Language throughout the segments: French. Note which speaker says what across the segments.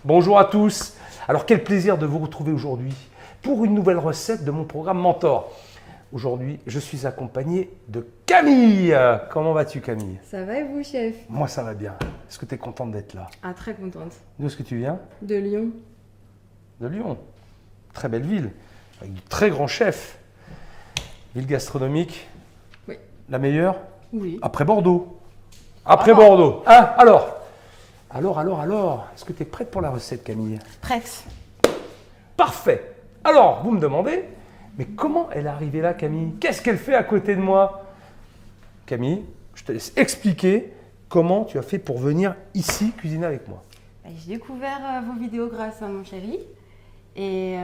Speaker 1: Bonjour à tous. Alors quel plaisir de vous retrouver aujourd'hui pour une nouvelle recette de mon programme Mentor. Aujourd'hui, je suis accompagné de Camille. Comment vas-tu Camille?
Speaker 2: Ça va et vous, chef?
Speaker 1: Moi ça va bien. Est-ce que tu es contente d'être là?
Speaker 2: Ah, très contente.
Speaker 1: D'où est-ce que tu viens?
Speaker 2: De Lyon.
Speaker 1: De Lyon. Très belle ville, avec de très grands chefs. Ville gastronomique.
Speaker 2: Oui.
Speaker 1: La meilleure?
Speaker 2: Oui.
Speaker 1: Après Bordeaux. Après Bordeaux. Ah, alors, est-ce que tu es prête pour la recette Camille?
Speaker 2: Prête.
Speaker 1: Parfait. Alors, vous me demandez, mais comment elle est arrivée là, Camille? Qu'est-ce qu'elle fait à côté de moi? Camille, je te laisse expliquer comment tu as fait pour venir ici cuisiner avec moi.
Speaker 2: J'ai découvert vos vidéos grâce à mon chéri et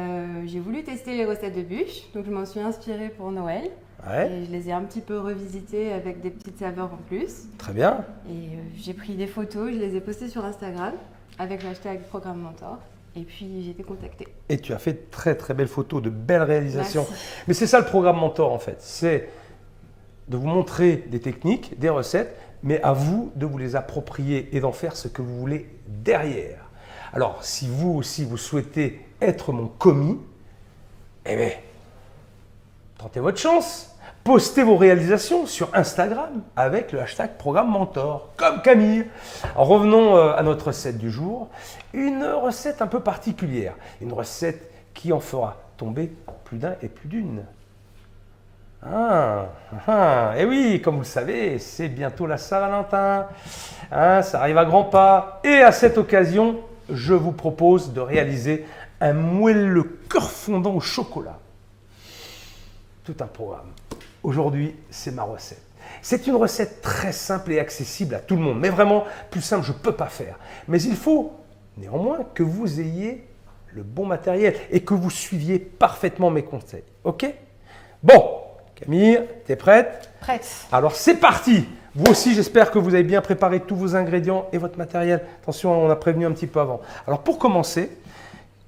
Speaker 2: j'ai voulu tester les recettes de bûche. Donc je m'en suis inspirée pour Noël.
Speaker 1: Ouais.
Speaker 2: Et je les ai un petit peu revisitées avec des petites saveurs en plus.
Speaker 1: Très bien.
Speaker 2: Et j'ai pris des photos, je les ai postées sur Instagram avec le hashtag Programme Mentor. Et puis j'ai été contactée.
Speaker 1: Et tu as fait de très très belles photos, de belles réalisations.
Speaker 2: Merci.
Speaker 1: Mais c'est ça le programme Mentor en fait. C'est de vous montrer des techniques, des recettes, mais à vous de vous les approprier et d'en faire ce que vous voulez derrière. Alors si vous aussi vous souhaitez être mon commis, eh bien, tentez votre chance. Postez vos réalisations sur Instagram avec le hashtag Programme Mentor, comme Camille. Alors, revenons à notre recette du jour. Une recette un peu particulière. Une recette qui en fera tomber plus d'un et plus d'une. Et oui, comme vous le savez, c'est bientôt la Saint-Valentin. Ça arrive à grands pas. Et à cette occasion, je vous propose de réaliser un moelleux cœur fondant au chocolat. Tout un programme. Aujourd'hui, c'est ma recette. C'est une recette très simple et accessible à tout le monde, mais vraiment plus simple, je ne peux pas faire. Mais il faut néanmoins que vous ayez le bon matériel et que vous suiviez parfaitement mes conseils. Ok? Bon, Camille, tu es prête?
Speaker 2: Prête.
Speaker 1: Alors c'est parti! Vous aussi, j'espère que vous avez bien préparé tous vos ingrédients et votre matériel. Attention, on a prévenu un petit peu avant. Alors pour commencer,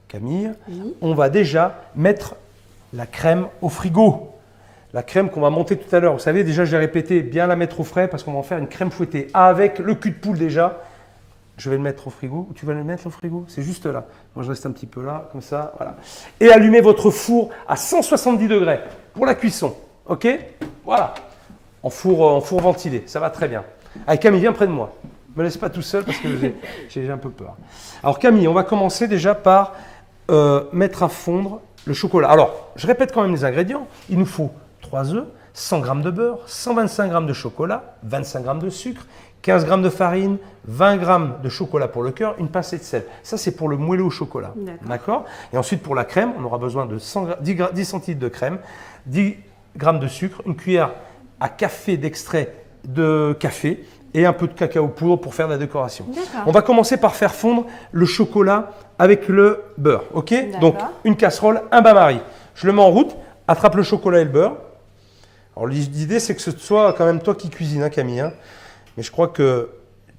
Speaker 1: Camille,
Speaker 2: Oui.
Speaker 1: on va déjà mettre la crème au frigo. La crème qu'on va monter tout à l'heure. Vous savez, déjà, je l'ai répété, bien la mettre au frais parce qu'on va en faire une crème fouettée avec le cul de poule déjà. Je vais le mettre au frigo. Tu vas le mettre au frigo? C'est juste là. Moi, je reste un petit peu là, comme ça. Voilà. Et allumez votre four à 170 degrés pour la cuisson. OK? Voilà. En four ventilé. Ça va très bien. Allez, Camille, viens près de moi. Ne me laisse pas tout seul parce que j'ai un peu peur. Alors, Camille, on va commencer déjà par mettre à fondre le chocolat. Alors, je répète quand même les ingrédients. Il nous faut 3 œufs, 100 g de beurre, 125 g de chocolat, 25 g de sucre, 15 g de farine, 20 g de chocolat pour le cœur, une pincée de sel. Ça, c'est pour le moelleux au chocolat. D'accord? Et ensuite, pour la crème, on aura besoin de 10 centilitres de crème, 10 g de sucre, une cuillère à café d'extrait de café et un peu de cacao poudre pour faire de la décoration. On va commencer par faire fondre le chocolat avec le beurre. Ok? Donc, une casserole, un bain-marie. Je le mets en route, attrape le chocolat et le beurre. Alors l'idée, c'est que ce soit quand même toi qui cuisines, hein, Camille. Hein. Mais je crois que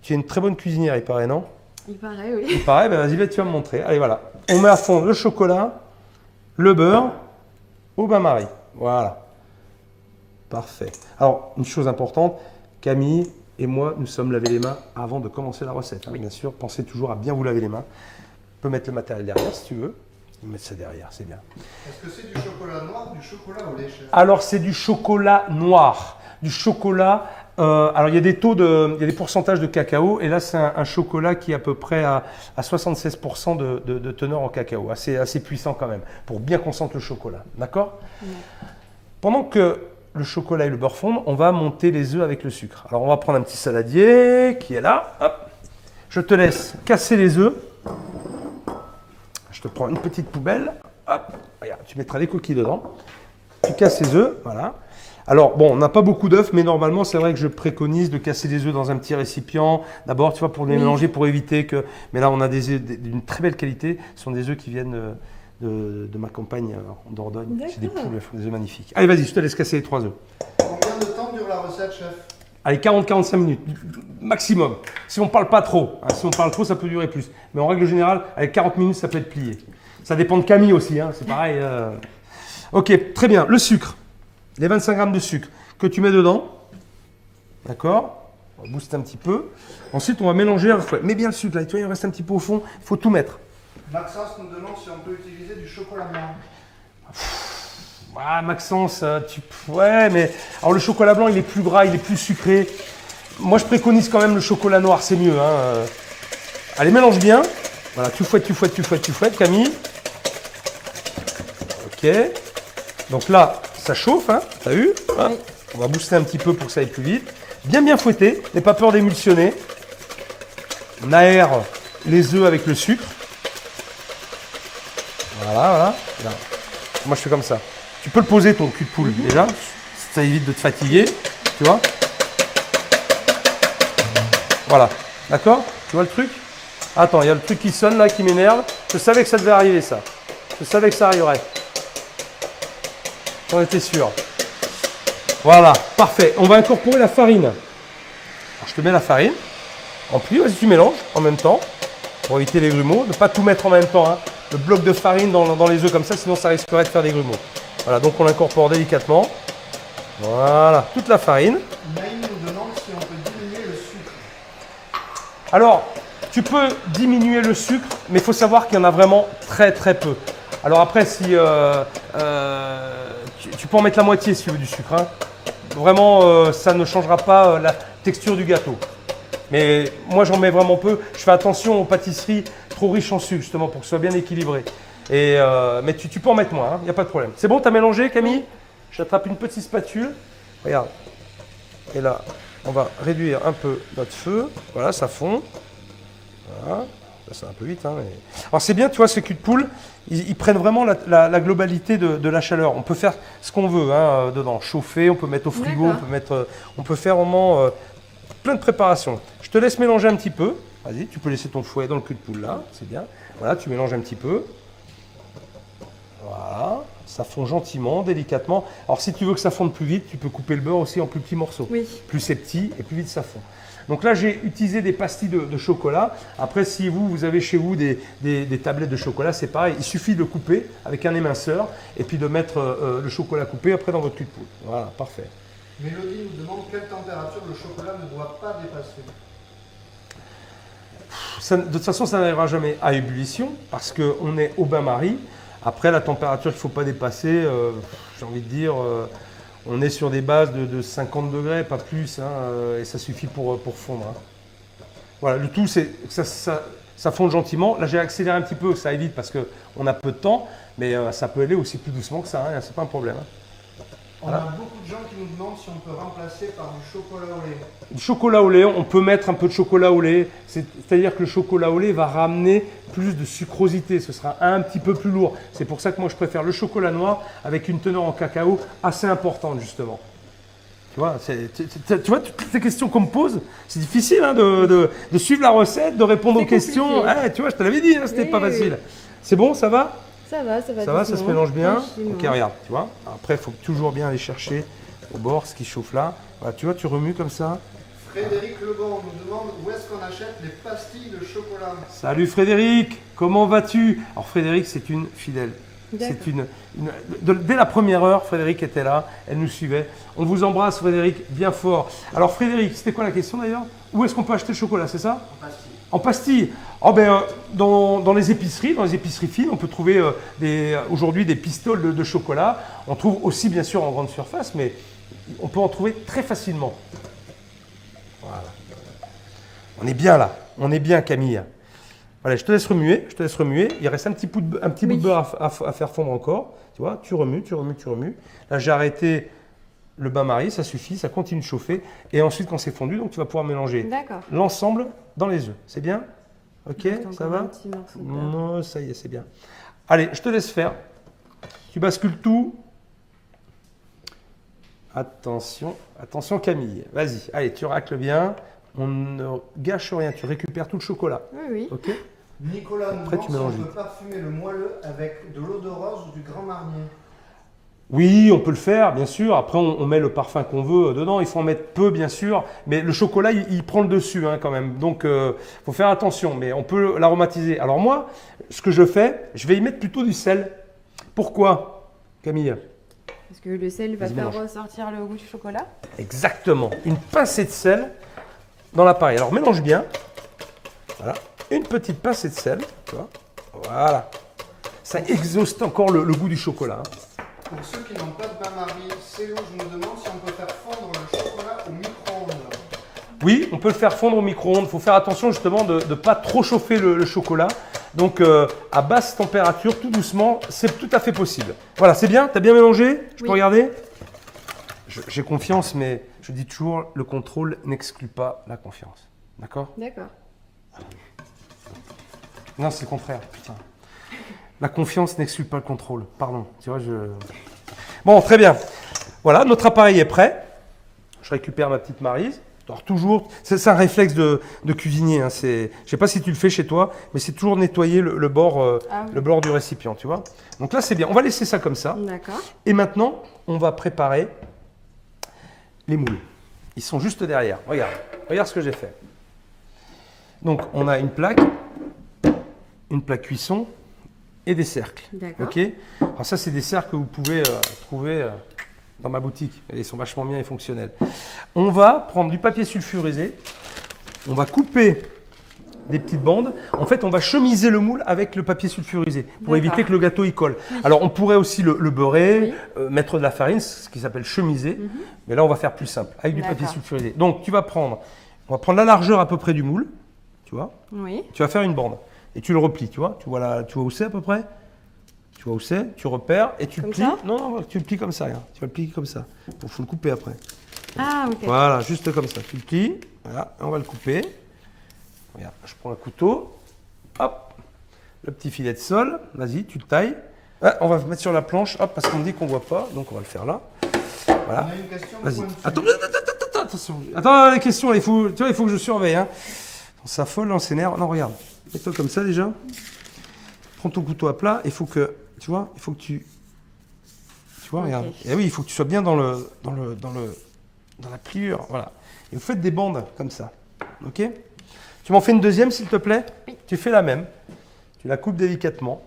Speaker 1: tu es une très bonne cuisinière, il paraît, non?
Speaker 2: Il paraît, oui.
Speaker 1: Il paraît, ben vas-y, tu vas me montrer. Allez, voilà. On met à fond le chocolat, le beurre, au bain-marie. Voilà. Parfait. Alors, une chose importante, Camille et moi, nous sommes lavés les mains avant de commencer la recette. Hein, bien sûr, pensez toujours à bien vous laver les mains. Tu peux mettre le matériel derrière si tu veux. Mettre ça derrière, c'est bien.
Speaker 3: Est-ce que c'est du chocolat noir ou du chocolat au lait, chef?
Speaker 1: Alors, c'est du chocolat noir. Du chocolat. Alors, il y a des des pourcentages de cacao. Et là, c'est un chocolat qui est à peu près à 76% de teneur en cacao. Assez puissant quand même, pour bien qu'on sente le chocolat. D'accord? Pendant que le chocolat et le beurre fondent, on va monter les œufs avec le sucre. Alors, on va prendre un petit saladier qui est là. Hop. Je te laisse casser les œufs. Je te prends une petite poubelle, hop, regarde, tu mettras les coquilles dedans, tu casses les œufs, voilà. Alors bon, on n'a pas beaucoup d'œufs, mais normalement c'est vrai que je préconise de casser les œufs dans un petit récipient. D'abord, tu vois, pour les mélanger, pour éviter que... Mais là, on a des œufs d'une très belle qualité, ce sont des œufs qui viennent de ma campagne en Dordogne. C'est des poules, elles font des œufs magnifiques. Allez, vas-y, je te laisse casser les 3 œufs.
Speaker 3: Combien de temps dure la recette, chef?
Speaker 1: Allez, 40-45 minutes, maximum. Si on ne parle pas trop, hein, si on parle trop, ça peut durer plus. Mais en règle générale, avec 40 minutes, ça peut être plié. Ça dépend de Camille aussi, hein, c'est pareil. Ok, très bien. Le sucre, les 25 g de sucre que tu mets dedans. D'accord? On va booster un petit peu. Ensuite, on va mélanger à fouet. Mets bien le sucre là, tu vois, il reste un petit peu au fond. Il faut tout mettre.
Speaker 3: Maxence nous demande si on peut utiliser du chocolat blanc.
Speaker 1: Ah, Maxence, ouais, mais alors le chocolat blanc, il est plus gras, il est plus sucré. Moi, je préconise quand même le chocolat noir, c'est mieux. Hein. Allez, mélange bien. Voilà, tu fouettes, Camille. Ok. Donc là, ça chauffe, hein, t'as vu hein.
Speaker 2: Oui.
Speaker 1: On va booster un petit peu pour que ça aille plus vite. Bien fouetter, n'aie pas peur d'émulsionner. On aère les œufs avec le sucre. Voilà. Moi, je fais comme ça. Tu peux le poser, ton cul de poule, déjà. Ça évite de te fatiguer, tu vois. Voilà, d'accord? Tu vois le truc? Attends, il y a le truc qui sonne là, qui m'énerve. Je savais que ça devait arriver, ça. Je savais que ça arriverait. J'en étais sûr. Voilà, parfait. On va incorporer la farine. Alors, je te mets la farine. En plus, vas-y, tu mélanges en même temps. Pour éviter les grumeaux. Ne pas tout mettre en même temps. Hein. Le bloc de farine dans les œufs comme ça, sinon ça risquerait de faire des grumeaux. Voilà, donc on l'incorpore délicatement. Voilà, toute la farine.
Speaker 3: Naïm nous demande si on peut diminuer le sucre.
Speaker 1: Alors, tu peux diminuer le sucre, mais il faut savoir qu'il y en a vraiment très peu. Alors après, si tu peux en mettre la moitié si tu veux du sucre. Hein. Vraiment, ça ne changera pas la texture du gâteau. Mais moi, j'en mets vraiment peu. Je fais attention aux pâtisseries trop riches en sucre, justement, pour que ce soit bien équilibré. Mais tu peux en mettre moins, il n'y a pas de problème. C'est bon, tu as mélangé, Camille? J'attrape une petite spatule. Regarde. Et là, on va réduire un peu notre feu. Voilà, ça fond. Voilà. Ça, c'est un peu vite. Hein, mais... Alors, c'est bien, tu vois, ces culs de poule, ils prennent vraiment la globalité de la chaleur. On peut faire ce qu'on veut hein, dedans. Chauffer, on peut mettre au frigo, on peut faire vraiment plein de préparations. Je te laisse mélanger un petit peu. Vas-y, tu peux laisser ton fouet dans le cul de poule là. C'est bien. Voilà, tu mélanges un petit peu. Voilà, ça fond gentiment, délicatement. Alors si tu veux que ça fonde plus vite, tu peux couper le beurre aussi en plus petits morceaux.
Speaker 2: Oui.
Speaker 1: Plus c'est petit et plus vite ça fond. Donc là, j'ai utilisé des pastilles de chocolat. Après, si vous avez chez vous des tablettes de chocolat, c'est pareil. Il suffit de le couper avec un éminceur et puis de mettre le chocolat coupé après dans votre cul de poule. Voilà, parfait.
Speaker 3: Mélodie nous demande quelle température le chocolat ne doit pas dépasser.
Speaker 1: De toute façon, ça n'arrivera jamais à ébullition parce qu'on est au bain-marie. Après, la température qu'il ne faut pas dépasser, j'ai envie de dire, on est sur des bases de 50 degrés, pas plus, hein, et ça suffit pour fondre. Hein. Voilà, le tout, c'est que ça fonde gentiment. Là, j'ai accéléré un petit peu, ça évite parce qu'on a peu de temps, mais ça peut aller aussi plus doucement que ça, hein, c'est pas un problème. Hein.
Speaker 3: On a beaucoup de gens qui nous demandent si on peut remplacer par du chocolat au lait.
Speaker 1: Du chocolat au lait, on peut mettre un peu de chocolat au lait. C'est-à-dire que le chocolat au lait va ramener plus de sucrosité. Ce sera un petit peu plus lourd. C'est pour ça que moi, je préfère le chocolat noir avec une teneur en cacao assez importante, justement. Tu vois, tu vois toutes ces questions qu'on me pose, c'est difficile hein, de suivre la recette, de répondre aux questions. Ah, tu vois, je te l'avais dit, hein, c'était pas facile. C'est bon, ça va?
Speaker 2: Ça va.
Speaker 1: Ça va, ça se mélange bien.
Speaker 2: Tranquillement.
Speaker 1: Ok, regarde, tu vois. Après, il faut toujours bien aller chercher au bord ce qui chauffe là. Voilà, tu vois, tu remues comme ça.
Speaker 3: Frédéric Lebon nous demande où est-ce qu'on achète les pastilles de chocolat.
Speaker 1: Salut Frédéric, comment vas-tu? Alors Frédéric, c'est une fidèle.
Speaker 2: D'accord.
Speaker 1: Dès la première heure, Frédéric était là, elle nous suivait. On vous embrasse Frédéric, bien fort. Alors Frédéric, c'était quoi la question d'ailleurs? Où est-ce qu'on peut acheter le chocolat, c'est ça?
Speaker 3: En pastilles.
Speaker 1: En pastilles. Oh ben, dans les épiceries fines, on peut trouver aujourd'hui des pistoles de chocolat. On trouve aussi bien sûr en grande surface, mais on peut en trouver très facilement. Voilà. On est bien là, on est bien Camille. Voilà, je te laisse remuer. Il reste un petit bout de beurre à faire fondre encore. Tu vois, tu remues. Là, j'ai arrêté le bain-marie, ça suffit, ça continue de chauffer. Et ensuite, quand c'est fondu, donc tu vas pouvoir mélanger l'ensemble dans les œufs. C'est bien? Ok, ça va? Non, ça y est, c'est bien. Allez, je te laisse faire. Tu bascules tout. Attention Camille. Vas-y, allez, tu racles bien. On ne gâche rien, tu récupères tout le chocolat.
Speaker 2: Oui.
Speaker 1: Ok?
Speaker 3: Nicolas nous
Speaker 1: Après,
Speaker 3: demande
Speaker 1: tu
Speaker 3: si on
Speaker 1: mélanges
Speaker 3: peut
Speaker 1: vite.
Speaker 3: parfumer le moelleux avec de l'eau de rose ou du Grand Marnier.
Speaker 1: Oui, on peut le faire, bien sûr. Après, on met le parfum qu'on veut dedans. Il faut en mettre peu, bien sûr. Mais le chocolat, il prend le dessus hein, quand même. Donc, il faut faire attention. Mais on peut l'aromatiser. Alors moi, ce que je fais, je vais y mettre plutôt du sel. Pourquoi, Camille?
Speaker 2: Parce que le sel va
Speaker 1: Vas-y,
Speaker 2: faire
Speaker 1: mélange.
Speaker 2: ressortir le goût du chocolat.
Speaker 1: Exactement. Une pincée de sel. dans l'appareil. Alors mélange bien. Voilà. Une petite pincée de sel. Tu vois. Voilà. Ça exhauste encore le goût du chocolat. Hein.
Speaker 3: Pour ceux qui n'ont pas de bain-marie, Célo, je me demande si on peut faire fondre le chocolat au micro-ondes.
Speaker 1: Oui, on peut le faire fondre au micro-ondes. Il faut faire attention justement de ne pas trop chauffer le chocolat. Donc à basse température, tout doucement, c'est tout à fait possible. Voilà, c'est bien? Tu as bien mélangé? Je peux regarder? J'ai confiance, mais je dis toujours, le contrôle n'exclut pas la confiance. D'accord?
Speaker 2: D'accord.
Speaker 1: Non, c'est le contraire. Putain. La confiance n'exclut pas le contrôle. Pardon. Tu vois, Bon, très bien. Voilà, notre appareil est prêt. Je récupère ma petite Maryse. Alors toujours, c'est un réflexe de cuisinier. Hein. Je ne sais pas si tu le fais chez toi, mais c'est toujours nettoyer le bord, le bord du récipient, tu vois. Donc là, c'est bien. On va laisser ça comme ça.
Speaker 2: D'accord.
Speaker 1: Et maintenant, on va préparer les moules. Ils sont juste derrière. Regarde, regarde ce que j'ai fait. Donc, on a une plaque cuisson et des cercles.
Speaker 2: D'accord.
Speaker 1: Ok. Alors ça, c'est des cercles que vous pouvez trouver dans ma boutique. Ils sont vachement bien et fonctionnels. On va prendre du papier sulfurisé. On va couper des petites bandes. En fait, on va chemiser le moule avec le papier sulfurisé pour éviter que le gâteau y colle. Oui. Alors, on pourrait aussi le beurrer, mettre de la farine, ce qui s'appelle chemiser. Mais là, on va faire plus simple, avec du papier sulfurisé. Donc, on va prendre la largeur à peu près du moule. Tu vois? Oui. Tu vas faire une bande et tu le replies, tu vois? Tu vois où c'est à peu près? Tu vois où c'est? Tu repères et tu le plies. Non, tu le plies comme ça. Regarde. Tu vas le plier comme ça. Il faut le couper après.
Speaker 2: Ah, ok.
Speaker 1: Voilà, juste comme ça. Tu le plies. Voilà, on va le couper. Regarde, je prends un couteau. Hop, le petit filet de sol. Vas-y, tu le tailles. Ah, on va le mettre sur la planche. Hop, parce qu'on me dit qu'on ne voit pas. Donc, on va le faire là. Voilà.
Speaker 3: On a une question.
Speaker 1: Vas-y. Attends, attention. Attends, les questions, il faut que je surveille. Hein. On s'affole, on s'énerve. Non, regarde. Mets-toi comme ça déjà. Prends ton couteau à plat. Il faut que, tu vois, tu vois, regarde. Et oui, il faut que tu sois bien dans la pliure. Voilà. Et vous faites des bandes comme ça. Ok? Tu m'en fais une deuxième, s'il te plaît? Oui. Tu fais la même. Tu la coupes délicatement.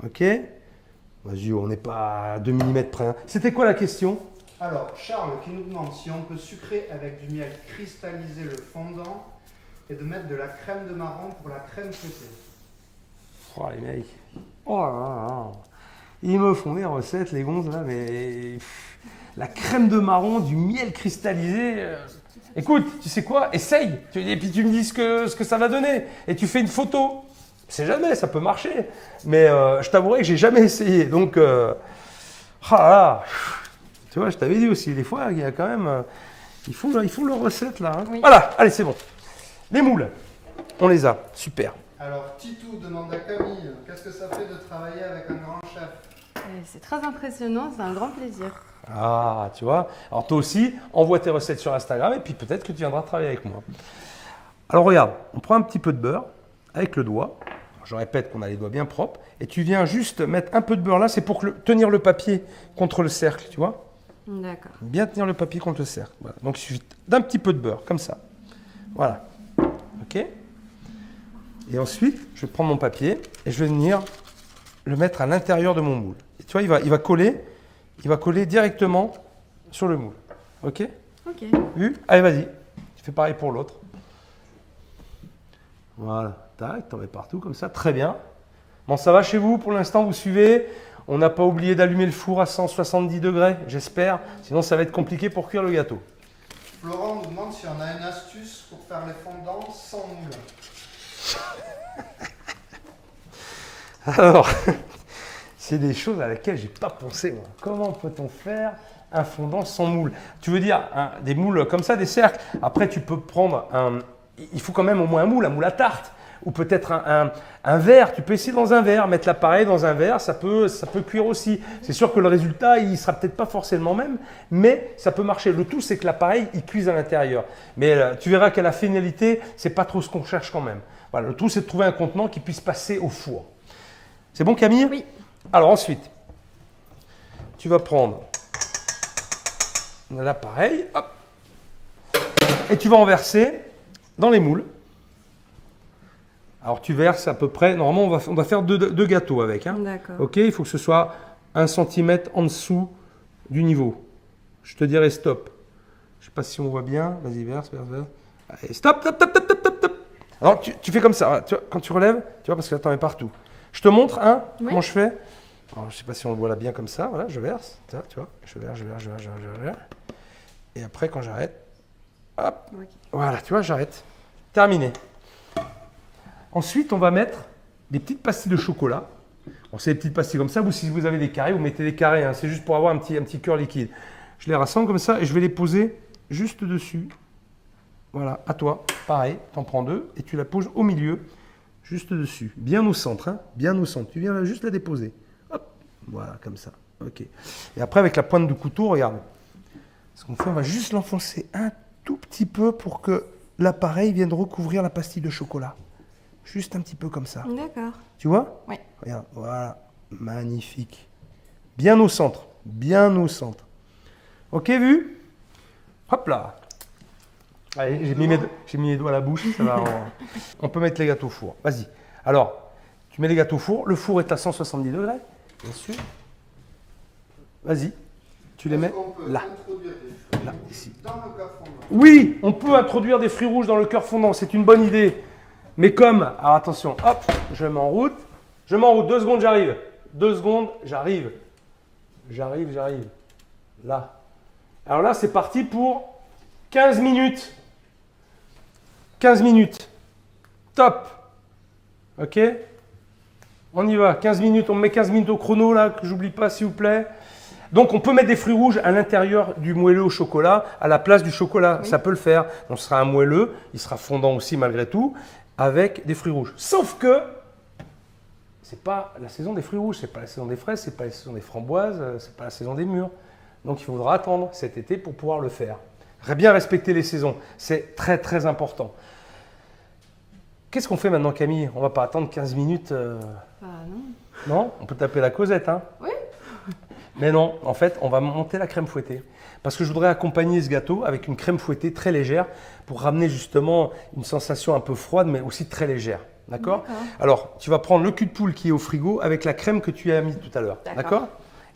Speaker 1: Ok? Vas-y, on n'est pas à 2 mm près. Hein. C'était quoi la question?
Speaker 3: Alors, Charles qui nous demande si on peut sucrer avec du miel cristallisé le fondant et de mettre de la crème de marron pour la crème fouettée.
Speaker 1: Oh, les mecs. Oh là là. Ils me font des recettes, les gonzes, là, mais... La crème de marron, du miel cristallisé... Écoute, tu sais quoi? Essaye. Et puis tu me dis ce que ça va donner. Et tu fais une photo. C'est jamais, ça peut marcher. Mais je t'avouerai que j'ai jamais essayé. Donc, ah là, tu vois, je t'avais dit aussi, des fois, il y a quand même... ils font leur recette, là. Hein. Oui. Voilà, allez, c'est bon. Les moules, on les a. Super.
Speaker 3: Alors, Titou demande à Camille, qu'est-ce que ça fait de travailler avec un grand chef?
Speaker 2: C'est très impressionnant, c'est un grand plaisir.
Speaker 1: Ah, tu vois. Alors toi aussi, envoie tes recettes sur Instagram et puis peut-être que tu viendras travailler avec moi. Alors regarde, on prend un petit peu de beurre avec le doigt. Alors, je répète qu'on a les doigts bien propres. Et tu viens juste mettre un peu de beurre là, c'est pour tenir le papier contre le cercle, tu vois.
Speaker 2: D'accord.
Speaker 1: Bien tenir le papier contre le cercle. Voilà. Donc il suffit d'un petit peu de beurre, comme ça. Voilà. Ok. Et ensuite, je vais prendre mon papier et je vais venir le mettre à l'intérieur de mon moule. Et tu vois, il va coller directement sur le moule. Ok? Ok. Vu? Allez, vas-y. Tu fais pareil pour l'autre. Voilà. Tac, t'en mets partout comme ça. Très bien. Bon, ça va chez vous pour l'instant, vous suivez. On n'a pas oublié d'allumer le four à 170 degrés, j'espère. Sinon, ça va être compliqué pour cuire le gâteau.
Speaker 3: Florent nous demande si on a une astuce pour faire les fondants sans moule.
Speaker 1: Alors, c'est des choses à laquelle j'ai pas pensé, moi. Comment peut-on faire un fondant sans moule? Tu veux dire des moules comme ça, des cercles? Après, tu peux prendre il faut quand même au moins un moule à tarte. Ou peut-être un verre. Tu peux essayer dans un verre, mettre l'appareil dans un verre, ça peut cuire aussi. C'est sûr que le résultat, il sera peut-être pas forcément même, mais ça peut marcher. Le tout, c'est que l'appareil, il cuise à l'intérieur. Mais tu verras qu'à la finalité, c'est pas trop ce qu'on cherche quand même. Voilà, le tout, c'est de trouver un contenant qui puisse passer au four. C'est bon, Camille? Oui. Alors ensuite, tu vas prendre l'appareil, hop, et tu vas en verser dans les moules. Alors tu verses à peu près, normalement on va faire deux gâteaux avec. Hein. D'accord. Ok, il faut que ce soit 1 cm en dessous du niveau. Je te dirai stop. Je sais pas si on voit bien. Vas-y, verse. Allez, stop. Alors, tu fais comme ça. Tu vois, quand tu relèves, tu vois, parce que là, t'en mets partout. Je te montre, hein, comment je fais. Alors, je sais pas si on le voit là bien comme ça. Voilà, je verse. Tu vois, je verse. Et après, quand j'arrête, hop.
Speaker 2: Ok.
Speaker 1: Voilà, tu vois, j'arrête. Terminé. Ensuite, on va mettre des petites pastilles de chocolat. Bon, c'est des petites pastilles comme ça. Vous, si vous avez des carrés, vous mettez des carrés. Hein. C'est juste pour avoir un petit cœur liquide. Je les rassemble comme ça et je vais les poser juste dessus. Voilà, à toi. Pareil, tu en prends 2 et tu la poses au milieu, juste dessus. Bien au centre, hein. Bien au centre. Tu viens là, juste la déposer. Hop, voilà, comme ça. Ok. Et après, avec la pointe du couteau, regarde. Ce qu'on fait, on va juste l'enfoncer un tout petit peu pour que l'appareil vienne recouvrir la pastille de chocolat. Juste un petit peu comme ça.
Speaker 2: D'accord.
Speaker 1: Tu vois?
Speaker 2: Oui.
Speaker 1: Regarde, voilà. Magnifique. Bien au centre. Bien au centre. Ok, vu? Hop là. Allez, j'ai mis mes doigts à la bouche. Ça va, on peut mettre les gâteaux au four. Vas-y. Alors, tu mets les gâteaux au four. Le four est à 170 degrés, bien sûr. Vas-y. Tu les mets là. Là, ici.
Speaker 3: Dans le cœur fondant.
Speaker 1: Oui, on peut introduire des fruits rouges dans le cœur fondant. C'est une bonne idée. Mais comme, alors attention, hop, je mets en route. Je mets en route, 2 secondes, j'arrive. 2 secondes, j'arrive. J'arrive. Là. Alors là, c'est parti pour 15 minutes. 15 minutes. Top. Ok? On y va. 15 minutes. On met 15 minutes au chrono, là, que j'oublie pas, s'il vous plaît. Donc, on peut mettre des fruits rouges à l'intérieur du moelleux au chocolat, à la place du chocolat. Oui. Ça peut le faire. Donc, ce sera un moelleux. Il sera fondant aussi, malgré tout, avec des fruits rouges. Sauf que c'est pas la saison des fruits rouges, c'est pas la saison des fraises, c'est pas la saison des framboises, c'est pas la saison des mûres. Donc, il faudra attendre cet été pour pouvoir le faire. Bien respecter les saisons, c'est très, très important. Qu'est-ce qu'on fait maintenant, Camille? On va pas attendre 15 minutes
Speaker 2: Ah non.
Speaker 1: Non? On peut taper la causette, hein?
Speaker 2: Oui.
Speaker 1: Mais non, en fait, on va monter la crème fouettée. Parce que je voudrais accompagner ce gâteau avec une crème fouettée très légère pour ramener justement une sensation un peu froide, mais aussi très légère. D'accord? Alors, tu vas prendre le cul de poule qui est au frigo avec la crème que tu as mis tout à l'heure. D'accord?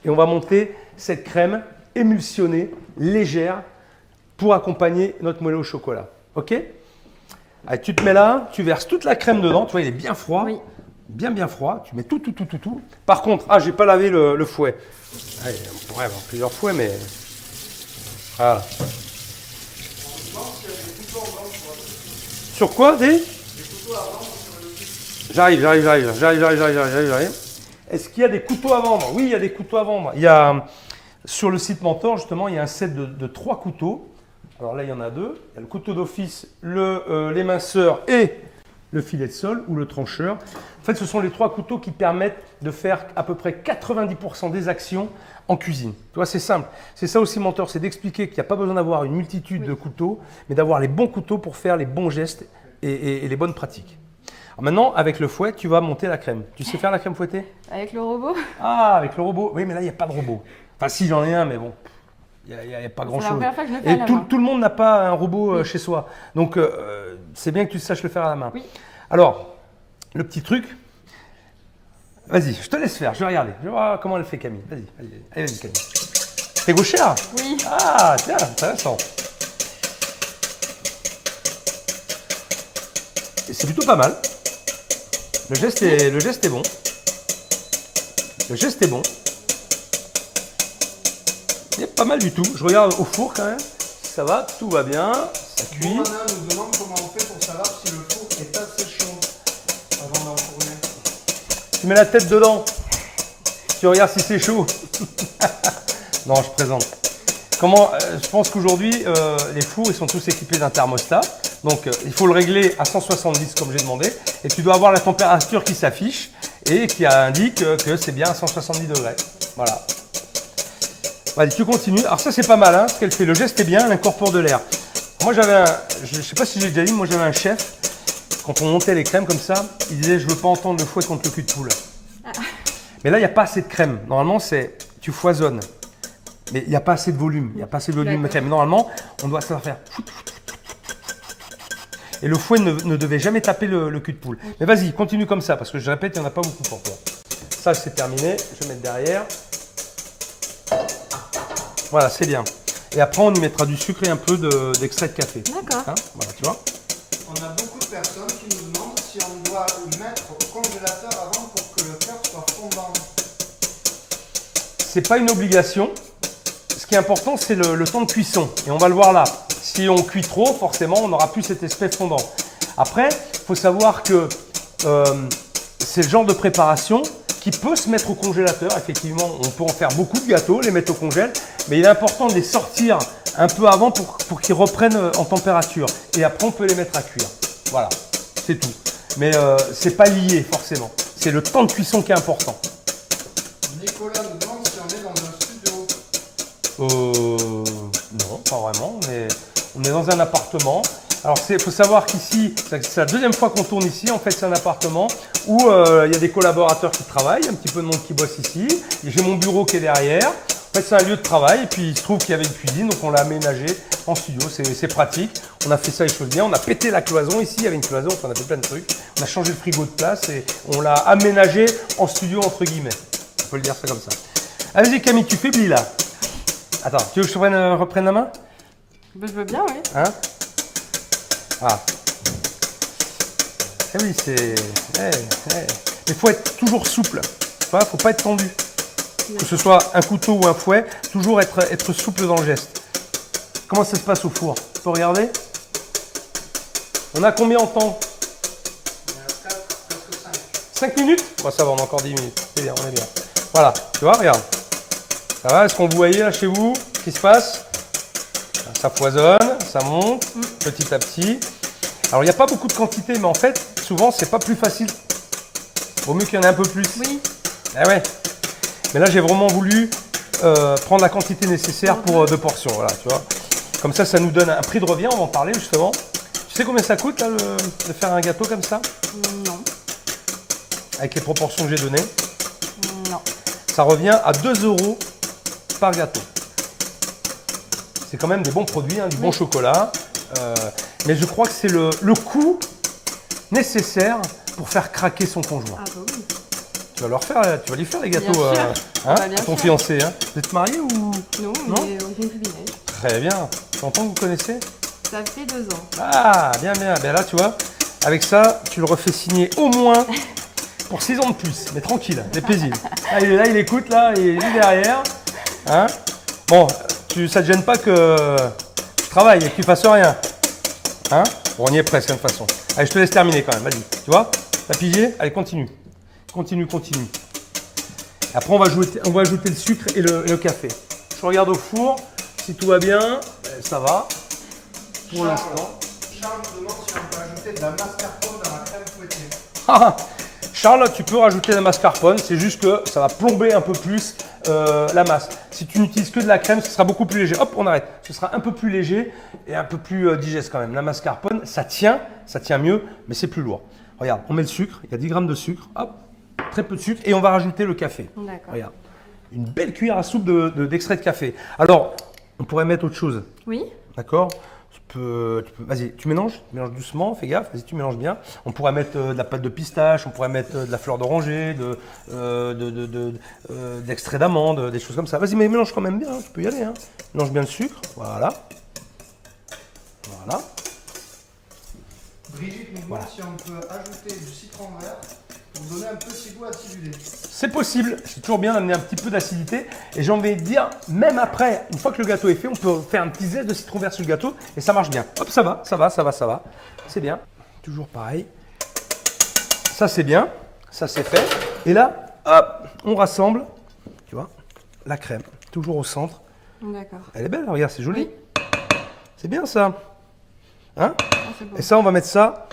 Speaker 1: Et on va monter cette crème émulsionnée, légère, pour accompagner notre moelleux au chocolat. Ok? Allez, tu te mets là, tu verses toute la crème dedans. Tu vois, il est bien froid. Oui. Bien froid. Tu mets tout. Par contre, j'ai pas lavé le fouet. Allez, on pourrait avoir plusieurs fouets, mais... Voilà. Sur quoi, des couteaux à vendre. J'arrive. Est-ce qu'il y a des couteaux à vendre? Oui, il y a des couteaux à vendre. Il y a, sur le site Mentor, justement, il y a un set de 3 couteaux. Alors là, il y en a 2. Il y a le couteau d'office, l'éminceur et le filet de sol ou le trancheur. En fait, ce sont les 3 couteaux qui permettent de faire à peu près 90% des actions en cuisine. Tu vois, c'est simple. C'est ça aussi, Mentor, c'est d'expliquer qu'il n'y a pas besoin d'avoir une multitude de couteaux, mais d'avoir les bons couteaux pour faire les bons gestes et les bonnes pratiques. Alors maintenant, avec le fouet, tu vas monter la crème. Tu sais faire la crème fouettée?
Speaker 2: Avec le robot?
Speaker 1: Ah, avec le robot. Oui, mais là, il n'y a pas de robot. Enfin, si, j'en ai un, mais bon. Il n'y a pas grand-chose. Et tout le monde n'a pas un robot chez soi. Donc, c'est bien que tu saches le faire à la main. Oui. Alors, le petit truc. Vas-y, je te laisse faire. Je vais regarder. Je vais voir comment elle fait, Camille. Vas-y, Camille. T'es gauchère?
Speaker 2: Oui.
Speaker 1: Ah, tiens, intéressant. C'est plutôt pas mal. Le geste est bon. Le geste est bon. Il est pas mal du tout. Je regarde au four quand même. Ça va, tout va bien. Ça cuit.
Speaker 3: Bon, Anna nous demande comment on fait pour savoir si le four est assez chaud avant d'enfourner.
Speaker 1: Tu mets la tête dedans. Tu regardes si c'est chaud. Non, je plaisante. Je pense qu'aujourd'hui, les fours, ils sont tous équipés d'un thermostat. Donc, il faut le régler à 170 comme j'ai demandé. Et tu dois avoir la température qui s'affiche et qui indique que c'est bien à 170 degrés. Voilà. Allez, tu continues. Alors ça, c'est pas mal, hein, ce qu'elle fait. Le geste est bien, elle incorpore de l'air. Moi, je ne sais pas si j'ai déjà dit, moi j'avais un chef, quand on montait les crèmes comme ça, il disait, je ne veux pas entendre le fouet contre le cul de poule. Ah. Mais là, il n'y a pas assez de crème. Normalement, tu foisonnes. Mais il n'y a pas assez de volume. Il n'y a pas assez de volume de crème. Normalement, on doit savoir faire. Et le fouet ne devait jamais taper le cul de poule. Mais vas-y, continue comme ça, parce que je répète, il n'y en a pas beaucoup pour toi. Ça, c'est terminé. Je vais mettre derrière. Voilà, c'est bien. Et après, on y mettra du sucre et un peu d'extrait de café.
Speaker 2: D'accord.
Speaker 1: Hein, voilà, tu vois.
Speaker 3: On a beaucoup de personnes qui nous demandent si on doit le mettre au congélateur avant pour que le cœur soit fondant.
Speaker 1: C'est pas une obligation. Ce qui est important, c'est le temps de cuisson. Et on va le voir là. Si on cuit trop, forcément, on n'aura plus cet aspect fondant. Après, il faut savoir que c'est le genre de préparation qui peut se mettre au congélateur. Effectivement, on peut en faire beaucoup de gâteaux, les mettre au congèle. Mais il est important de les sortir un peu avant pour qu'ils reprennent en température. Et après, on peut les mettre à cuire. Voilà, c'est tout. Mais c'est pas lié forcément. C'est le temps de cuisson qui est important.
Speaker 3: Nicolas nous demande si on est dans un studio.
Speaker 1: Non, pas vraiment. On est dans un appartement. Alors, il faut savoir qu'ici, c'est la deuxième fois qu'on tourne ici. En fait, c'est un appartement où il y a des collaborateurs qui travaillent, un petit peu de monde qui bosse ici. J'ai mon bureau qui est derrière. En fait, c'est un lieu de travail. Et puis, il se trouve qu'il y avait une cuisine, donc on l'a aménagé en studio. C'est pratique. On a fait ça les choses bien. On a pété la cloison ici. Il y avait une cloison, on a fait plein de trucs. On a changé le frigo de place et on l'a aménagé en studio, entre guillemets. On peut le dire ça comme ça. Allez-y, Camille, tu faiblis là. Attends, tu veux que je reprenne la main?
Speaker 2: Ben, je veux bien, oui.
Speaker 1: Hein? Ah. Eh oui, c'est. Mais il faut être toujours souple. Il ne faut pas être tendu. Que ce soit un couteau ou un fouet, toujours être souple dans le geste. Comment ça se passe au four? Tu peux regarder? On a combien en temps?
Speaker 3: On est à 4, presque 5.
Speaker 1: 5 minutes? Bon, ça va, on a encore 10 minutes. C'est bien, on est bien. Voilà, tu vois, regarde. Ça va? Est-ce qu'on vous voyez là chez vous? Qu'est-ce qui se passe? Ça foisonne, ça monte petit à petit. Alors, il n'y a pas beaucoup de quantité, mais en fait, souvent, c'est pas plus facile. Vaut mieux qu'il y en ait un peu plus.
Speaker 2: Oui.
Speaker 1: Eh ouais. Mais là, j'ai vraiment voulu prendre la quantité nécessaire pour 2 portions. Voilà, tu vois. Comme ça nous donne un prix de revient. On va en parler justement. Tu sais combien ça coûte là, de faire un gâteau comme ça?
Speaker 2: Non.
Speaker 1: Avec les proportions que j'ai données.
Speaker 2: Non.
Speaker 1: Ça revient à 2 € par gâteau. C'est quand même des bons produits, hein, du bon chocolat. Mais je crois que c'est le coût nécessaire pour faire craquer son conjoint.
Speaker 2: Ah bah oui.
Speaker 1: Tu vas leur faire, tu vas lui faire les gâteaux
Speaker 2: Bien sûr.
Speaker 1: hein,
Speaker 2: Bah, bien
Speaker 1: à ton
Speaker 2: sûr.
Speaker 1: fiancé. Hein. Vous êtes mariés ou?
Speaker 2: Non,
Speaker 1: Non
Speaker 2: mais on fait une privilège.
Speaker 1: Très bien. Ça longtemps que vous connaissez?
Speaker 2: Ça fait 2 ans.
Speaker 1: Ah, bien, bien. Ben là, tu vois, avec ça, tu le refais signer au moins pour 6 ans de plus. Mais tranquille, c'est paisible. Là, il écoute, là, il est derrière. Hein? Bon, ça ne te gêne pas que tu travailles et que tu fasses rien. Hein? Bon, on y est presque de toute façon. Allez, je te laisse terminer quand même, vas-y. Tu vois? T'as pigé? Allez, continue. Continue. Après, on va ajouter le sucre et le café. Je regarde au four. Si tout va bien, ça va. Pour l'instant.
Speaker 3: Charles nous demande si on peut ajouter de la mascarpone dans la crème fouettée.
Speaker 1: Ah, Charles, tu peux rajouter la mascarpone. C'est juste que ça va plomber un peu plus la masse. Si tu n'utilises que de la crème, ce sera beaucoup plus léger. Hop, on arrête. Ce sera un peu plus léger et un peu plus digeste quand même. La mascarpone, ça tient mieux, mais c'est plus lourd. Regarde, on met le sucre. Il y a 10 grammes de sucre. Hop, très peu de sucre. Et on va rajouter le café.
Speaker 2: D'accord.
Speaker 1: Regarde, une belle cuillère à soupe d'extrait de café. Alors, on pourrait mettre autre chose.
Speaker 2: Oui.
Speaker 1: D'accord? Vas-y, tu mélanges doucement, fais gaffe, vas-y, tu mélanges bien. On pourrait mettre de la pâte de pistache, on pourrait mettre de la fleur d'oranger, d'extrait d'amande, des choses comme ça. Vas-y, mais mélange quand même bien, tu peux y aller. Hein. Mélange bien le sucre, voilà. Voilà.
Speaker 3: Brigitte nous demande si on peut ajouter du citron vert pour donner un petit goût acidulé.
Speaker 1: C'est possible, c'est toujours bien d'amener un petit peu d'acidité. Et j'ai envie de dire, même après, une fois que le gâteau est fait, on peut faire un petit zeste de citron vert sur le gâteau et ça marche bien. Hop, ça va. C'est bien. Toujours pareil. Ça, c'est bien. Ça, c'est fait. Et là, hop, on rassemble, tu vois, la crème, toujours au centre.
Speaker 2: D'accord.
Speaker 1: Elle est belle, regarde, c'est joli.
Speaker 2: Oui.
Speaker 1: C'est bien ça. Hein?
Speaker 2: Ah, c'est beau.
Speaker 1: Et ça, on va mettre ça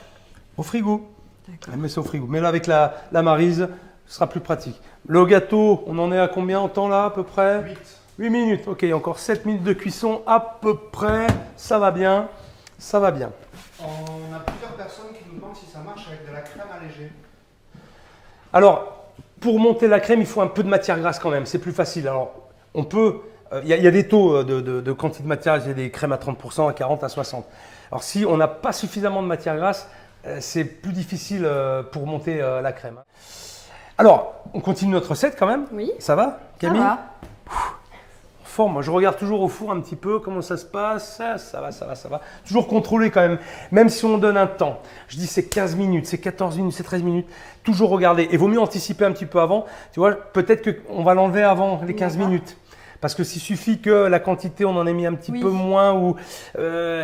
Speaker 1: au frigo.
Speaker 2: D'accord.
Speaker 1: On met ça au frigo. Mais là, avec la maryse, ce sera plus pratique. Le gâteau, on en est à combien en temps là, à peu près? 8 minutes. Ok, encore 7 minutes de cuisson à peu près. Ça va bien. Ça va bien.
Speaker 3: On a plusieurs personnes qui nous demandent si ça marche avec de la crème allégée.
Speaker 1: Alors, pour monter la crème, il faut un peu de matière grasse quand même. C'est plus facile. Alors, on peut... Il y a des taux de quantité de matière. Il y a des crèmes à 30%, à 40%, à 60%. Alors, si on n'a pas suffisamment de matière grasse, c'est plus difficile pour monter la crème. Alors, on continue notre recette quand même.
Speaker 2: Oui.
Speaker 1: Ça va, Camille?
Speaker 2: Ça va.
Speaker 1: forme. Moi, je regarde toujours au four un petit peu comment ça se passe. Ça va. Toujours contrôler quand même, même si on donne un temps. Je dis c'est 15 minutes, c'est 14 minutes, c'est 13 minutes. Toujours regarder. Et vaut mieux anticiper un petit peu avant. Tu vois, peut-être qu'on va l'enlever avant les 15 minutes. Parce que s'il suffit que la quantité, on en ait mis un petit peu moins, ou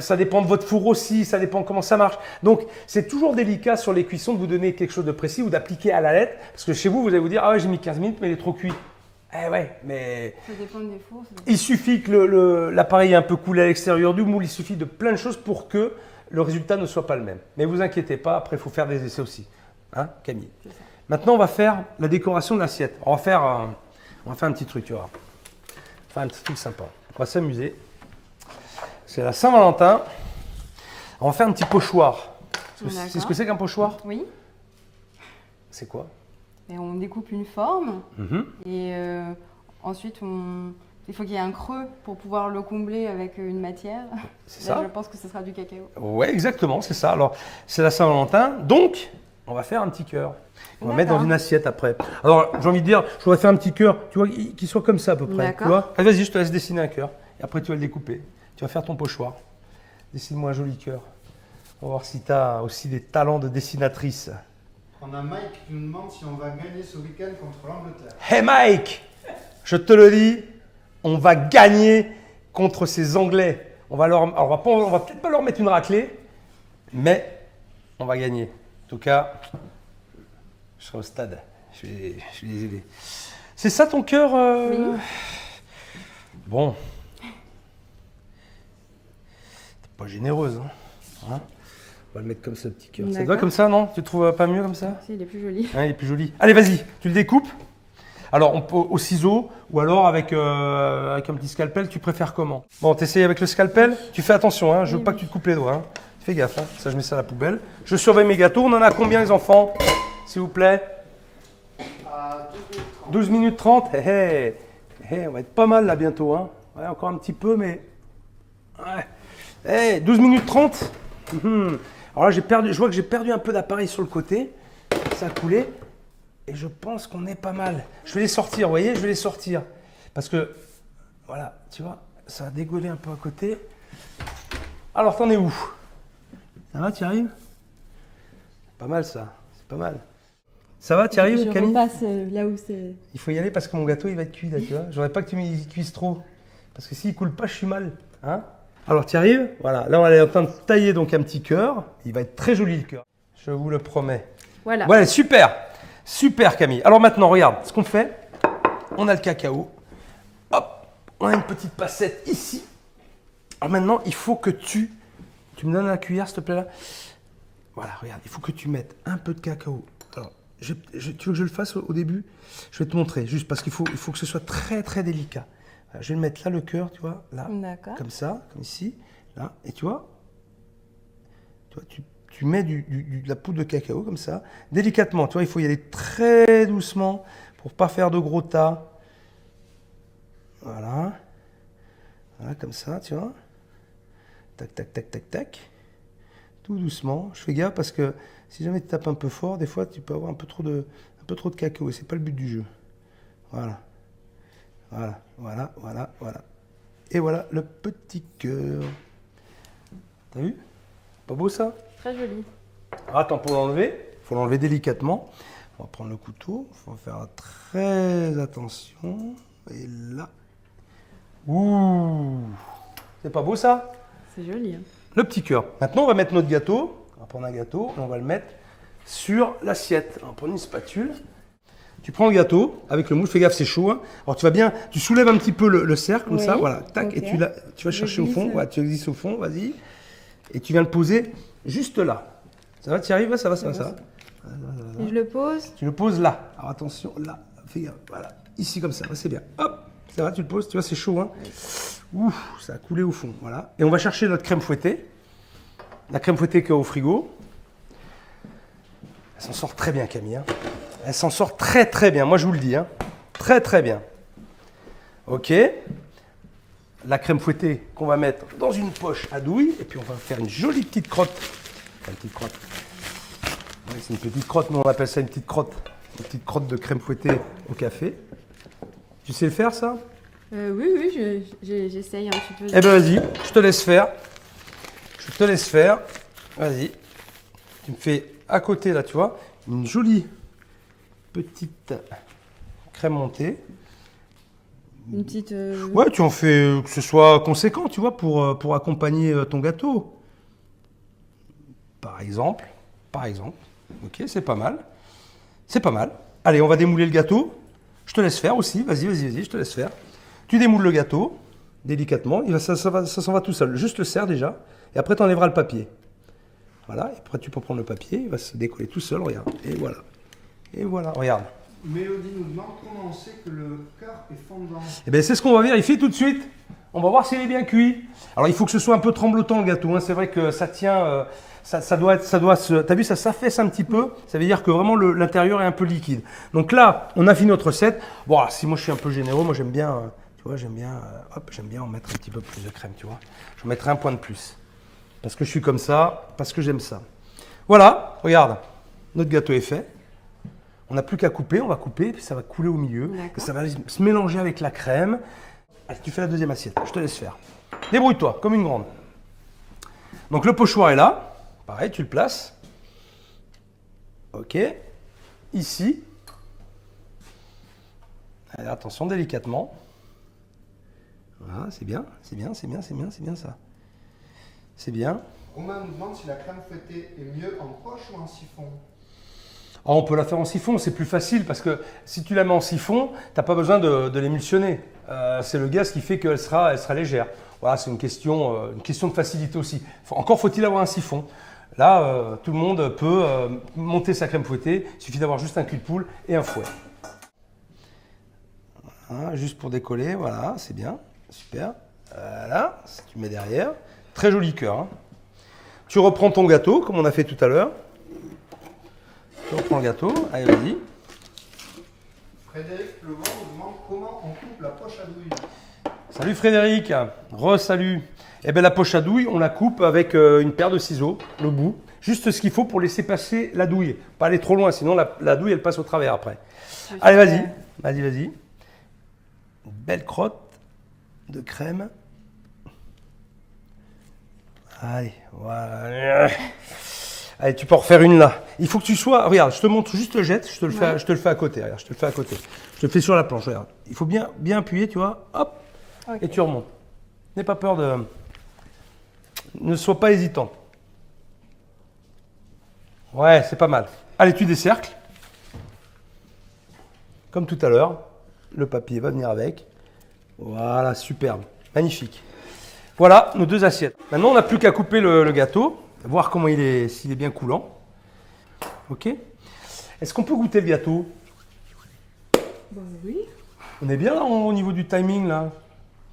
Speaker 1: ça dépend de votre four aussi, ça dépend comment ça marche. Donc, c'est toujours délicat sur les cuissons de vous donner quelque chose de précis ou d'appliquer à la lettre. Parce que chez vous, vous allez vous dire, ah ouais, j'ai mis 15 minutes, mais il est trop cuit. Eh ouais, mais
Speaker 2: Ça dépend des fours.
Speaker 1: il suffit que l'appareil ait un peu coulé à l'extérieur du moule, il suffit de plein de choses pour que le résultat ne soit pas le même. Mais vous inquiétez pas, après, il faut faire des essais aussi. Hein, Camille? Maintenant, on va faire la décoration de l'assiette. On va faire un petit truc, tu vois. Enfin, un petit truc sympa. On va s'amuser. C'est la Saint-Valentin. On va faire un petit pochoir. C'est ce que c'est qu'un pochoir?
Speaker 2: Oui.
Speaker 1: C'est quoi?
Speaker 2: Et on découpe une forme. Et ensuite, il faut qu'il y ait un creux pour pouvoir le combler avec une matière.
Speaker 1: C'est
Speaker 2: Là,
Speaker 1: ça?
Speaker 2: je pense que ce sera du cacao.
Speaker 1: Ouais, exactement, c'est ça. Alors, c'est la Saint-Valentin. Donc, on va faire un petit cœur. On va mettre dans une assiette après. Alors, j'ai envie de dire, je voudrais faire un petit cœur, tu vois, qui soit comme ça à peu près. Tu vois? Allez, vas-y, je te laisse dessiner un cœur. Et après, tu vas le découper. Tu vas faire ton pochoir. Dessine-moi un joli cœur. On va voir si tu as aussi des talents de dessinatrice.
Speaker 3: On a Mike qui nous demande si on va gagner ce week-end contre l'Angleterre.
Speaker 1: Hey Mike, je te le dis, on va gagner contre ces Anglais. On va peut-être pas leur mettre une raclée, mais on va gagner. En tout cas, je serai au stade. Je vais les aider. C'est ça ton cœur
Speaker 2: Oui.
Speaker 1: Bon. T'es pas généreuse, hein? On va le mettre comme ça, le petit cœur. Ça te va comme ça, non? Tu trouves pas mieux comme ça?
Speaker 2: Si, il est plus joli.
Speaker 1: Il est plus joli. Allez, vas-y, tu le découpes. Alors, on peut au ciseau ou alors avec un petit scalpel, tu préfères comment? Bon, t'essayes avec le scalpel. Tu fais attention, hein, je veux pas que tu te coupes les doigts. Hein. Fais gaffe, hein. Ça, je mets ça à la poubelle. Je surveille mes gâteaux. On en a combien, les enfants? S'il vous plaît? 12 minutes 30. On va être pas mal là bientôt. Hein. Ouais, encore un petit peu, mais. Ouais. 12 minutes 30. Alors là, je vois que j'ai perdu un peu d'appareil sur le côté. Ça a coulé. Et je pense qu'on est pas mal. Je vais les sortir, vous voyez, je vais les sortir. Parce que, voilà, tu vois, ça a dégaulé un peu à côté. Alors, t'en es où? Ça va, tu y arrives? Pas mal ça, c'est pas mal. Ça va, tu y arrives, Camille?
Speaker 2: Je repasse là où c'est...
Speaker 1: Il faut y aller parce que mon gâteau, il va être cuit, là, tu vois. J'aurais pas que tu m'y cuises trop. Parce que s'il coule pas, je suis mal. Hein? Alors, tu y arrives? Voilà, là, on est en train de tailler donc un petit cœur. Il va être très joli, le cœur. Je vous le promets.
Speaker 2: Voilà.
Speaker 1: Voilà, super. Super, Camille. Alors maintenant, regarde, ce qu'on fait, on a le cacao. Hop, on a une petite passette ici. Alors maintenant, il faut que tu me donnes la cuillère, s'il te plaît, là. Voilà, regarde, il faut que tu mettes un peu de cacao. Alors, tu veux que je le fasse au début? Je vais te montrer, juste parce qu'il faut que ce soit très, très délicat. Alors, je vais le mettre là, le cœur, tu vois, là, comme ça, comme ici, là. Et tu vois, tu mets de la poudre de cacao comme ça, délicatement. Tu vois, il faut y aller très doucement pour pas faire de gros tas. Voilà. Voilà, comme ça, tu vois. Tac, tac, tac, tac, tac. Tout doucement. Je fais gaffe parce que si jamais tu tapes un peu fort, des fois, tu peux avoir un peu trop de cacao. Et c'est pas le but du jeu. Voilà. Voilà, voilà, voilà, voilà. Et voilà le petit cœur. T'as vu? Pas beau ça?
Speaker 2: Très joli.
Speaker 1: Alors, attends, pour l'enlever, il faut l'enlever délicatement. On va prendre le couteau, il faut faire très attention. Et là. Ouh! C'est pas beau ça?
Speaker 2: C'est joli. Hein.
Speaker 1: Le petit cœur. Maintenant, on va mettre notre gâteau. On va prendre un gâteau et on va le mettre sur l'assiette. On va prendre une spatule. Tu prends le gâteau avec le moule, fais gaffe, c'est chaud. Hein. Alors tu soulèves un petit peu le cercle comme ça, voilà, tac, okay. Et tu vas chercher au fond, voilà, tu glisses au fond, vas-y. Et tu viens le poser juste là. Ça va, tu y arrives? Ça va.
Speaker 2: Et je le pose?
Speaker 1: Tu le poses là. Alors attention, là, fais gaffe, voilà. Ici comme ça, c'est bien. Hop, ça va, tu le poses, tu vois, c'est chaud. Hein. Ouh, ça a coulé au fond, voilà. Et on va chercher notre crème fouettée. La crème fouettée qu'il y a au frigo. Elle s'en sort très bien, Camille. Hein. Elle s'en sort très très bien, moi je vous le dis. Hein. Très très bien. Ok. La crème fouettée qu'on va mettre dans une poche à douille. Et puis on va faire une jolie petite crotte. Une petite crotte. Ouais, c'est une petite crotte, nous on appelle ça une petite crotte. Une petite crotte de crème fouettée au café. Tu sais le faire ça?
Speaker 2: Oui, j'essaye un petit peu.
Speaker 1: Eh ben vas-y, je te laisse faire. Je te laisse faire. Vas-y. Tu me fais à côté, là, tu vois, une jolie petite crème montée.
Speaker 2: Une petite...
Speaker 1: Ouais, tu en fais que ce soit conséquent, tu vois, pour accompagner ton gâteau. Par exemple. Ok, c'est pas mal. C'est pas mal. Allez, on va démouler le gâteau. Je te laisse faire aussi. Vas-y, je te laisse faire. Tu démoules le gâteau, délicatement. Ça s'en va tout seul. Juste le serre déjà. Et après, tu enlèveras le papier. Voilà. Et après, tu peux prendre le papier. Il va se décoller tout seul. Regarde. Et voilà. Et voilà. Regarde.
Speaker 3: Mélodie nous demande comment on sait que le cœur est fondant.
Speaker 1: Eh bien, c'est ce qu'on va vérifier tout de suite. On va voir s'il est bien cuit. Alors, il faut que ce soit un peu tremblotant le gâteau. Hein. C'est vrai que ça tient, ça doit se. T'as vu, ça s'affaisse un petit peu. Ça veut dire que vraiment l'intérieur est un peu liquide. Donc là, on a fini notre recette. Bon, alors, si moi je suis un peu généreux, moi j'aime bien, tu vois, j'aime bien en mettre un petit peu plus de crème, tu vois. Je mettrai un point de plus parce que je suis comme ça, parce que j'aime ça. Voilà, regarde, notre gâteau est fait. On n'a plus qu'à couper, on va couper, puis ça va couler au milieu. Et ça va se mélanger avec la crème. Allez, tu fais la deuxième assiette, je te laisse faire. Débrouille-toi, comme une grande. Donc le pochoir est là. Pareil, tu le places. Ok. Ici. Allez, attention, délicatement. Voilà, c'est bien ça. C'est bien.
Speaker 3: Romain nous demande si la crème fouettée est mieux en poche ou en siphon.
Speaker 1: Oh, on peut la faire en siphon, c'est plus facile parce que si tu la mets en siphon, tu n'as pas besoin de l'émulsionner. C'est le gaz qui fait qu'elle sera légère. Voilà, c'est une question de facilité aussi. Encore faut-il avoir un siphon. Là, tout le monde peut monter sa crème fouettée. Il suffit d'avoir juste un cul de poule et un fouet. Voilà, juste pour décoller, voilà, c'est bien. Super. Voilà, tu mets derrière. Très joli cœur. Hein. Tu reprends ton gâteau, comme on a fait tout à l'heure. Tu reprends le gâteau. Allez, vas-y.
Speaker 3: Frédéric Levent nous demande comment on coupe la poche à douille.
Speaker 1: Salut Frédéric. Re-salut. Eh bien, la poche à douille, on la coupe avec une paire de ciseaux, le bout. Juste ce qu'il faut pour laisser passer la douille. Pas aller trop loin, sinon la douille, elle passe au travers après. Allez, vas-y. Vas-y. Une belle crotte de crème. Allez, voilà. Allez, tu peux en refaire une là. Il faut que tu sois. Regarde, je te montre juste le jet. Je te le fais à côté. Regarde, je te le fais à côté. Je te le fais sur la planche. Regarde. Il faut bien appuyer, tu vois. Hop. Okay. Et tu remontes. N'aie pas peur de. Ne sois pas hésitant. Ouais, c'est pas mal. Allez, tu décercles. Comme tout à l'heure. Le papier va venir avec. Voilà, superbe. Magnifique. Voilà nos deux assiettes. Maintenant, on n'a plus qu'à couper le gâteau. Voir comment s'il est bien coulant. Ok. Est-ce qu'on peut goûter le gâteau?
Speaker 2: Oui.
Speaker 1: On est bien là, au niveau du timing là.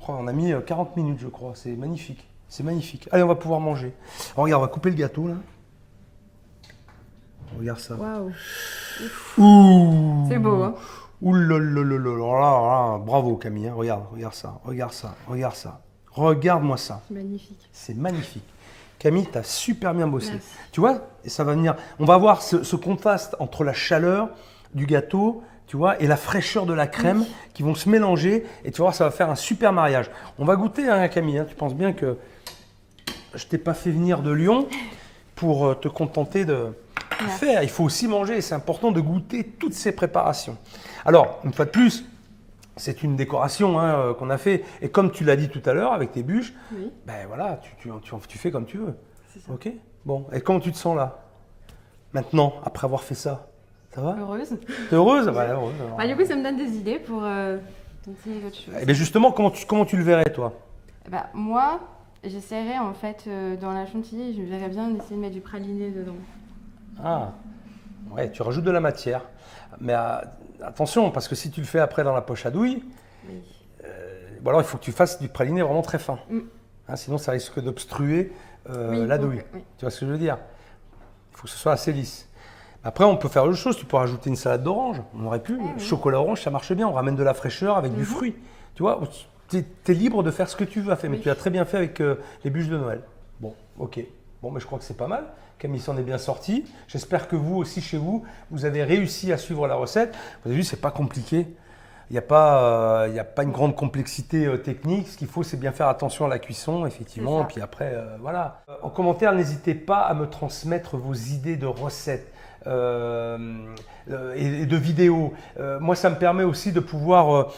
Speaker 1: Oh, on a mis 40 minutes je crois. C'est magnifique. C'est magnifique. Allez, on va pouvoir manger. Alors, regarde, on va couper le gâteau là. Regarde ça.
Speaker 2: Waouh.
Speaker 1: Ouh.
Speaker 2: C'est beau, hein.
Speaker 1: Ouh là là là là. Bravo Camille. Hein. Regarde ça. Regarde-moi ça.
Speaker 2: C'est magnifique.
Speaker 1: C'est magnifique. Camille, tu as super bien bossé.
Speaker 2: Merci.
Speaker 1: Tu vois, et ça va venir. On va avoir ce contraste entre la chaleur du gâteau, tu vois, et la fraîcheur de la crème qui vont se mélanger. Et tu vas voir, ça va faire un super mariage. On va goûter, hein, Camille. Hein, tu penses bien que je t'ai pas fait venir de Lyon pour te contenter de faire. Il faut aussi manger. C'est important de goûter toutes ces préparations. Alors, une fois de plus, c'est une décoration hein, qu'on a fait. Et comme tu l'as dit tout à l'heure avec tes bûches, ben voilà, tu fais comme tu veux.
Speaker 2: C'est ça.
Speaker 1: Ok. Bon. Et comment tu te sens là? Maintenant, après avoir fait ça, ça va?
Speaker 2: Heureuse.
Speaker 1: T'es heureuse? Ouais, heureuse.
Speaker 2: Bah, du coup, ça me donne des idées pour essayer d'autres choses.
Speaker 1: Et bien justement, comment tu le verrais toi?
Speaker 2: Bah, moi, j'essaierais en fait dans la chantilly, je me verrais bien essayer de mettre du praliné dedans.
Speaker 1: Ah, ouais, tu rajoutes de la matière. Mais attention, parce que si tu le fais après dans la poche à douille, bon alors il faut que tu fasses du praliné vraiment très fin. Hein, sinon, ça risque d'obstruer la douille. Oui. Tu vois ce que je veux dire? Il faut que ce soit assez lisse. Après, on peut faire autre chose. Tu peux rajouter une salade d'orange. On aurait pu. Chocolat orange, ça marche bien. On ramène de la fraîcheur avec du fruit. Tu vois, tu es libre de faire ce que tu veux à faire. Mais tu as très bien fait avec les bûches de Noël. Bon, ok. Bon, mais je crois que c'est pas mal. Camille s'en est bien sorti. J'espère que vous aussi, chez vous, vous avez réussi à suivre la recette. Vous avez vu, c'est pas compliqué. Il n'y a pas une grande complexité technique. Ce qu'il faut, c'est bien faire attention à la cuisson, effectivement. Et puis après, voilà. En commentaire, n'hésitez pas à me transmettre vos idées de recettes et de vidéos. Moi, ça me permet aussi de pouvoir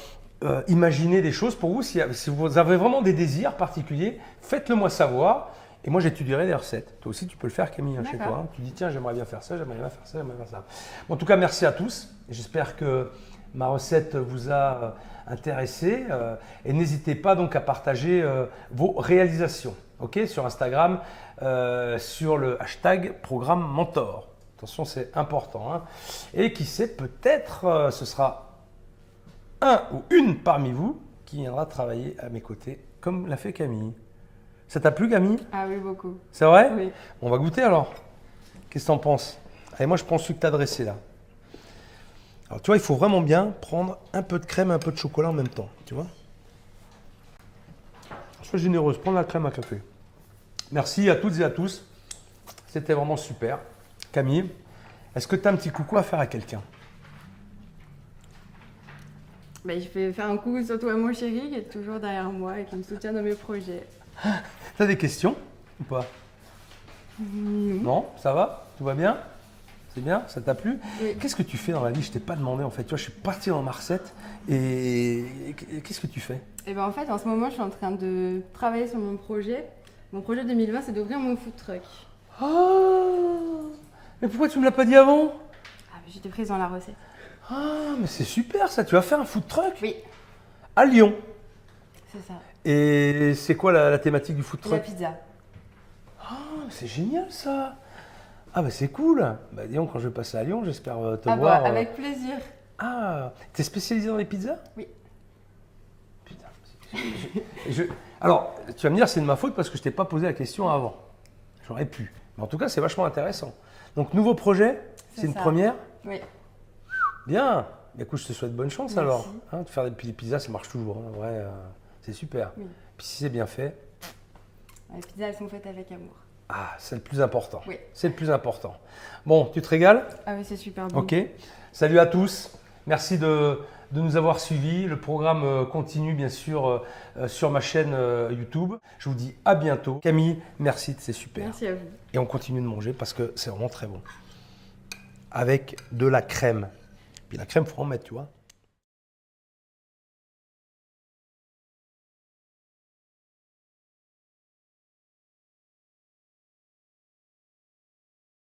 Speaker 1: imaginer des choses pour vous. Si vous avez vraiment des désirs particuliers, faites-le moi savoir. Et moi, j'étudierai des recettes. Toi aussi, tu peux le faire, Camille, chez toi. Hein. Tu dis, tiens, j'aimerais bien faire ça, j'aimerais bien faire ça, j'aimerais bien faire ça. Bon, en tout cas, merci à tous. J'espère que ma recette vous a intéressé. Et n'hésitez pas donc à partager vos réalisations, sur Instagram, sur le hashtag Programme Mentor. Attention, c'est important. Hein. Et qui sait, peut-être ce sera un ou une parmi vous qui viendra travailler à mes côtés, comme l'a fait Camille. Ça t'a plu, Camille?
Speaker 2: Ah oui, beaucoup.
Speaker 1: C'est vrai?
Speaker 2: Oui.
Speaker 1: On va goûter alors. Qu'est-ce que t'en penses? Allez, moi je prends celui que t'as dressé là. Alors tu vois, il faut vraiment bien prendre un peu de crème et un peu de chocolat en même temps, tu vois. Sois généreuse, prends la crème à café. Merci à toutes et à tous. C'était vraiment super. Camille, est-ce que tu as un petit coucou à faire à quelqu'un?
Speaker 2: Je vais faire un coucou surtout à mon chéri qui est toujours derrière moi et qui me soutient dans mes projets.
Speaker 1: T'as des questions ou pas? Non, ça va? Tout va bien? C'est bien? Ça t'a plu?
Speaker 2: Oui.
Speaker 1: Qu'est-ce que tu fais dans la vie? Je t'ai pas demandé en fait. Tu vois, je suis parti dans ma recette et qu'est-ce que tu fais?
Speaker 2: Et en fait, en ce moment, je suis en train de travailler sur mon projet. Mon projet 2020, c'est d'ouvrir mon food truck.
Speaker 1: Oh! Mais pourquoi tu me l'as pas dit avant?
Speaker 2: Ah, j'étais prise dans la recette.
Speaker 1: Ah, mais c'est super ça. Tu vas faire un food truck?
Speaker 2: Oui,
Speaker 1: À Lyon.
Speaker 2: c'est ça.
Speaker 1: Et c'est quoi la thématique du food
Speaker 2: La
Speaker 1: truck?
Speaker 2: pizza.
Speaker 1: Ah, c'est génial ça. Ah bah c'est cool. Bah dis donc, quand je vais passer à Lyon, j'espère te voir.
Speaker 2: Avec plaisir.
Speaker 1: Ah, t'es spécialisé dans les pizzas?
Speaker 2: Oui.
Speaker 1: Putain. Alors, tu vas me dire c'est de ma faute parce que je t'ai pas posé la question avant. J'aurais pu. Mais en tout cas, c'est vachement intéressant. Donc nouveau projet, c'est une
Speaker 2: ça.
Speaker 1: première.
Speaker 2: Oui.
Speaker 1: Bien. Bah, écoute, je te souhaite bonne chance
Speaker 2: Merci.
Speaker 1: alors. Hein, de faire des pizzas, ça marche toujours. Hein. En vrai, c'est super.
Speaker 2: Oui.
Speaker 1: Puis si c'est bien fait.
Speaker 2: Les pizzas, elles sont faites avec amour.
Speaker 1: Ah, c'est le plus important.
Speaker 2: Oui.
Speaker 1: C'est le plus important. Bon, tu te régales?
Speaker 2: Ah oui, c'est super bon.
Speaker 1: Ok. Salut à tous. Merci de nous avoir suivis. Le programme continue bien sûr sur ma chaîne YouTube. Je vous dis à bientôt. Camille, merci, c'est super.
Speaker 2: Merci à vous.
Speaker 1: Et on continue de manger parce que c'est vraiment très bon. Avec de la crème. Puis la crème, il faut en mettre, tu vois.